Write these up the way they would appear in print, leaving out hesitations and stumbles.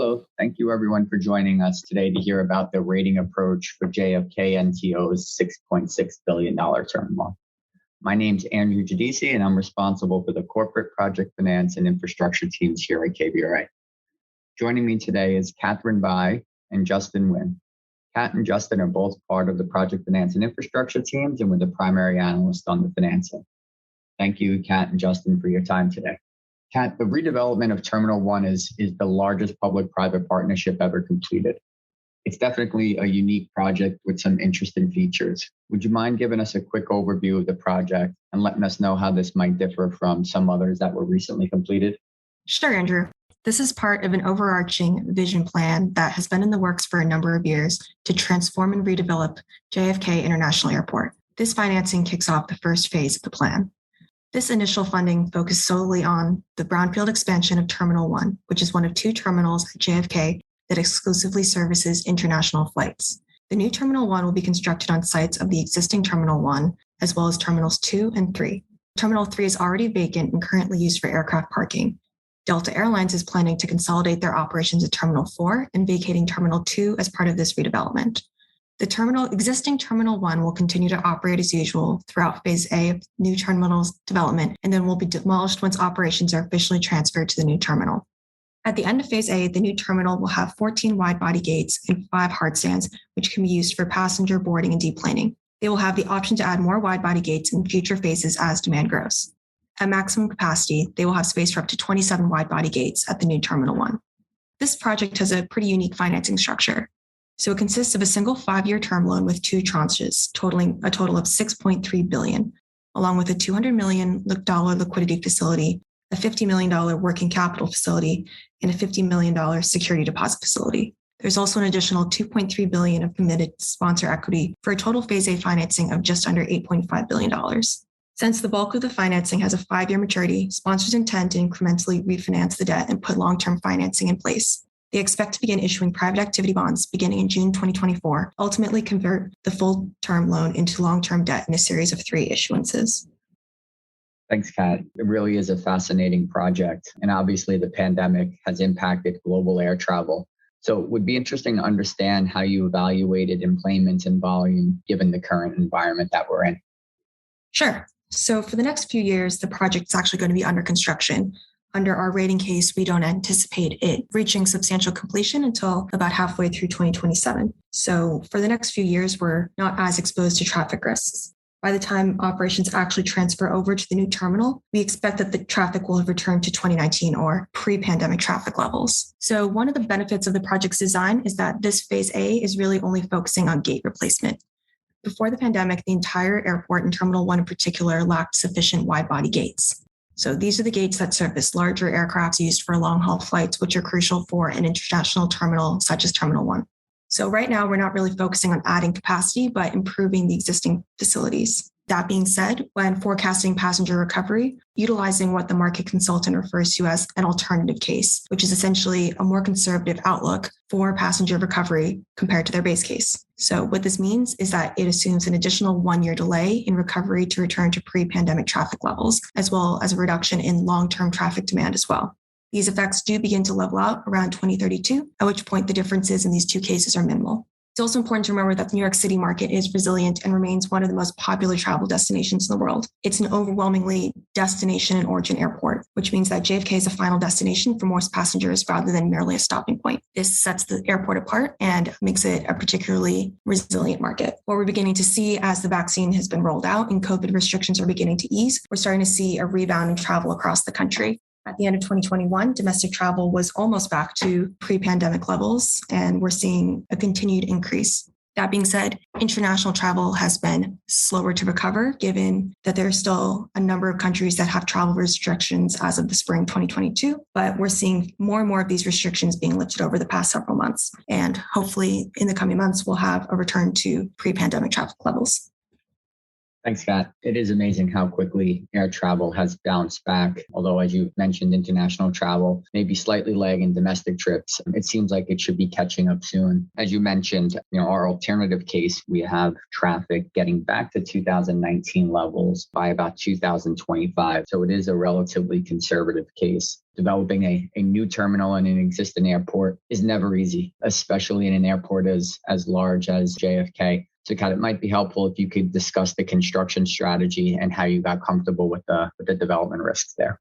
Hello. Thank you everyone for joining us today to hear about the rating approach for JFK NTO's $6.6 billion term loan. My name's Andrew Giudici, and I'm responsible for the corporate project finance and infrastructure teams here at KBRA. Joining me today is Kathryn Bai and Justin Huynh. Kat and Justin are both part of the project finance and infrastructure teams and were the primary analyst on the financing. Thank you, Kat and Justin, for your time today. Kat, the redevelopment of Terminal 1 is the largest public-private partnership ever completed. It's definitely a unique project with some interesting features. Would you mind giving us a quick overview of the project and letting us know how this might differ from some others that were recently completed? Sure, Andrew. This is part of an overarching vision plan that has been in the works for a number of years to transform and redevelop JFK International Airport. This financing kicks off the first phase of the plan. This initial funding focused solely on the brownfield expansion of Terminal 1, which is one of two terminals at JFK that exclusively services international flights. The new Terminal 1 will be constructed on sites of the existing Terminal 1, as well as Terminals 2 and 3. Terminal 3 is already vacant and currently used for aircraft parking. Delta Airlines is planning to consolidate their operations at Terminal 4 and vacating Terminal 2 as part of this redevelopment. The existing Terminal 1 will continue to operate as usual throughout Phase A of new terminal's development, and then will be demolished once operations are officially transferred to the new terminal. At the end of Phase A, the new terminal will have 14 wide-body gates and 5 hard stands, which can be used for passenger boarding and deplaning. They will have the option to add more wide-body gates in future phases as demand grows. At maximum capacity, they will have space for up to 27 wide-body gates at the new Terminal 1. This project has a pretty unique financing structure. So it consists of a single 5-year term loan with 2 tranches, totaling a total of $6.3 billion, along with a $200 million liquidity facility, a $50 million working capital facility, and a $50 million security deposit facility. There's also an additional $2.3 billion of committed sponsor equity for a total Phase A financing of just under $8.5 billion. Since the bulk of the financing has a 5-year maturity, sponsors intend to incrementally refinance the debt and put long-term financing in place. They expect to begin issuing private activity bonds beginning in June 2024, ultimately convert the full term loan into long-term debt in a series of 3 issuances. Thanks, Kat. It really is a fascinating project. And obviously the pandemic has impacted global air travel. So it would be interesting to understand how you evaluated employment and volume given the current environment that we're in. Sure. So for the next few years, the project is actually going to be under construction. Under our rating case, we don't anticipate it reaching substantial completion until about halfway through 2027. So for the next few years, we're not as exposed to traffic risks. By the time operations actually transfer over to the new terminal, we expect that the traffic will have returned to 2019 or pre-pandemic traffic levels. So one of the benefits of the project's design is that this Phase A is really only focusing on gate replacement. Before the pandemic, the entire airport and Terminal 1 in particular lacked sufficient wide-body gates. So these are the gates that service larger aircrafts used for long-haul flights, which are crucial for an international terminal such as Terminal 1. So right now, we're not really focusing on adding capacity, but improving the existing facilities. That being said, when forecasting passenger recovery, utilizing what the market consultant refers to as an alternative case, which is essentially a more conservative outlook for passenger recovery compared to their base case. So what this means is that it assumes an additional 1-year delay in recovery to return to pre-pandemic traffic levels, as well as a reduction in long-term traffic demand as well. These effects do begin to level out around 2032, at which point the differences in these 2 cases are minimal. It's also important to remember that the New York City market is resilient and remains one of the most popular travel destinations in the world. It's an overwhelmingly destination and origin airport, which means that JFK is a final destination for most passengers rather than merely a stopping point. This sets the airport apart and makes it a particularly resilient market. What we're beginning to see as the vaccine has been rolled out and COVID restrictions are beginning to ease, we're starting to see a rebound in travel across the country. At the end of 2021, domestic travel was almost back to pre-pandemic levels, and we're seeing a continued increase. That being said, international travel has been slower to recover, given that there are still a number of countries that have travel restrictions as of the spring 2022, but we're seeing more and more of these restrictions being lifted over the past several months. And hopefully in the coming months, we'll have a return to pre-pandemic traffic levels. Thanks, Scott. It is amazing how quickly air travel has bounced back. Although, as you mentioned, international travel may be slightly lagging domestic trips. It seems like it should be catching up soon. As you mentioned, our alternative case, we have traffic getting back to 2019 levels by about 2025. So it is a relatively conservative case. Developing a new terminal in an existing airport is never easy, especially in an airport as large as JFK. So, Kat, it might be helpful if you could discuss the construction strategy and how you got comfortable with the development risks there.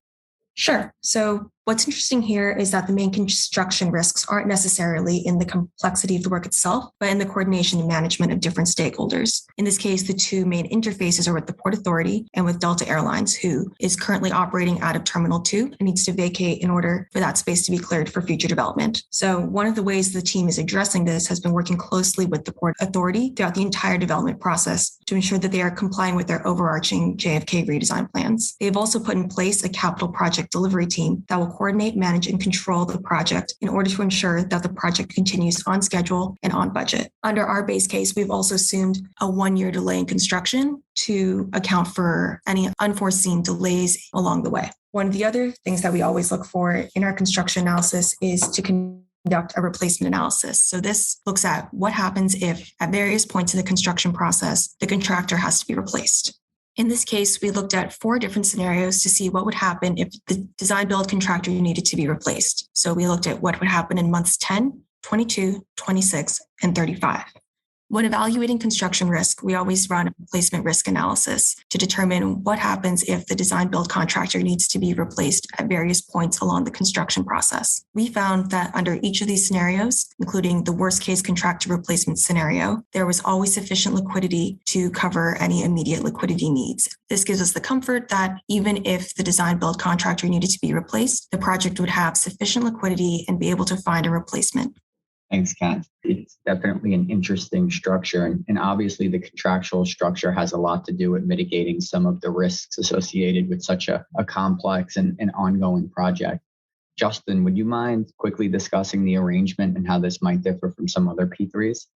Sure. So what's interesting here is that the main construction risks aren't necessarily in the complexity of the work itself, but in the coordination and management of different stakeholders. In this case, the two main interfaces are with the Port Authority and with Delta Airlines, who is currently operating out of Terminal 2 and needs to vacate in order for that space to be cleared for future development. So one of the ways the team is addressing this has been working closely with the Port Authority throughout the entire development process to ensure that they are complying with their overarching JFK redesign plans. They've also put in place a capital project delivery team that will coordinate, manage, and control the project in order to ensure that the project continues on schedule and on budget. Under our base case, we've also assumed a 1-year delay in construction to account for any unforeseen delays along the way. One of the other things that we always look for in our construction analysis is to conduct a replacement analysis. So this looks at what happens if at various points in the construction process, the contractor has to be replaced. In this case, we looked at 4 different scenarios to see what would happen if the design build contractor needed to be replaced. So we looked at what would happen in months 10, 22, 26, and 35. When evaluating construction risk, we always run a replacement risk analysis to determine what happens if the design build contractor needs to be replaced at various points along the construction process. We found that under each of these scenarios, including the worst case contractor replacement scenario, there was always sufficient liquidity to cover any immediate liquidity needs. This gives us the comfort that even if the design build contractor needed to be replaced, the project would have sufficient liquidity and be able to find a replacement. Thanks, Kat. It's definitely an interesting structure. And obviously, the contractual structure has a lot to do with mitigating some of the risks associated with such a complex and ongoing project. Justin, would you mind quickly discussing the arrangement and how this might differ from some other P3s?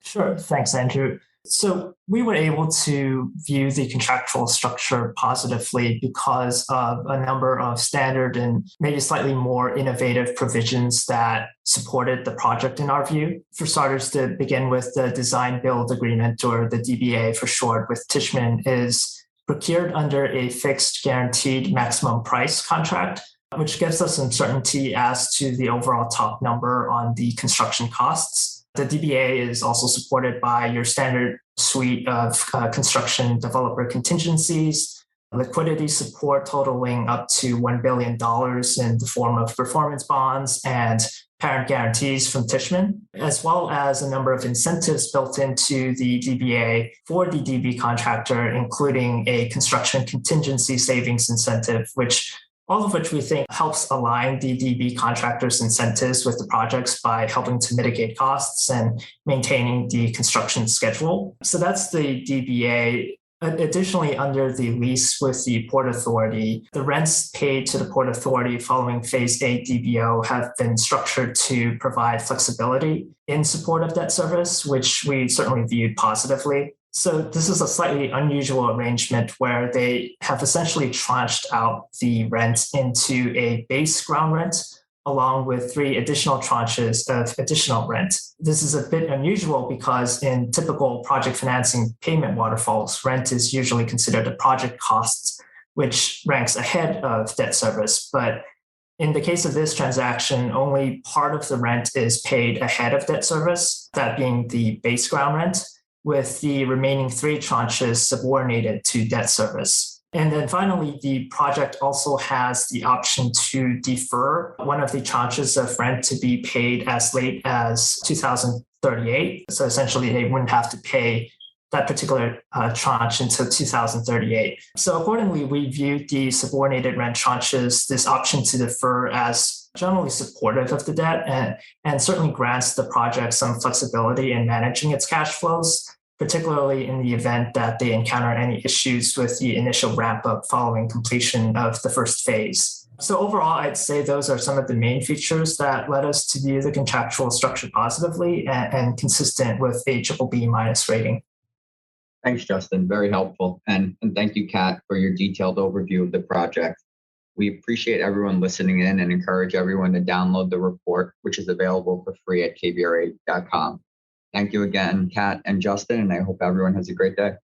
Sure. Thanks, Andrew. So we were able to view the contractual structure positively because of a number of standard and maybe slightly more innovative provisions that supported the project in our view. For starters, to begin with, the design build agreement, or the DBA for short, with Tishman is procured under a fixed guaranteed maximum price contract, which gives us uncertainty as to the overall top number on the construction costs. The DBA is also supported by your standard suite of construction developer contingencies, liquidity support totaling up to $1 billion in the form of performance bonds and parent guarantees from Tishman, as well as a number of incentives built into the DBA for the DB contractor, including a construction contingency savings incentive, all of which we think helps align the DB contractors' incentives with the projects by helping to mitigate costs and maintaining the construction schedule. So that's the DBA. Additionally, under the lease with the Port Authority, the rents paid to the Port Authority following Phase 8 DBO have been structured to provide flexibility in support of debt service, which we certainly viewed positively. So this is a slightly unusual arrangement where they have essentially tranched out the rent into a base ground rent, along with 3 additional tranches of additional rent. This is a bit unusual because in typical project financing payment waterfalls, rent is usually considered a project cost, which ranks ahead of debt service. But in the case of this transaction, only part of the rent is paid ahead of debt service, that being the base ground rent, with the remaining 3 tranches subordinated to debt service. And then finally, the project also has the option to defer one of the tranches of rent to be paid as late as 2038. So essentially, they wouldn't have to pay that particular tranche until 2038. So accordingly, we view the subordinated rent tranches, this option to defer, as generally supportive of the debt and certainly grants the project some flexibility in managing its cash flows, particularly in the event that they encounter any issues with the initial ramp up following completion of the first phase. So overall, I'd say those are some of the main features that led us to view the contractual structure positively and consistent with a BBB- rating. Thanks, Justin. Very helpful. And thank you, Kat, for your detailed overview of the project. We appreciate everyone listening in and encourage everyone to download the report, which is available for free at kbra.com. Thank you again, Kat and Justin, and I hope everyone has a great day.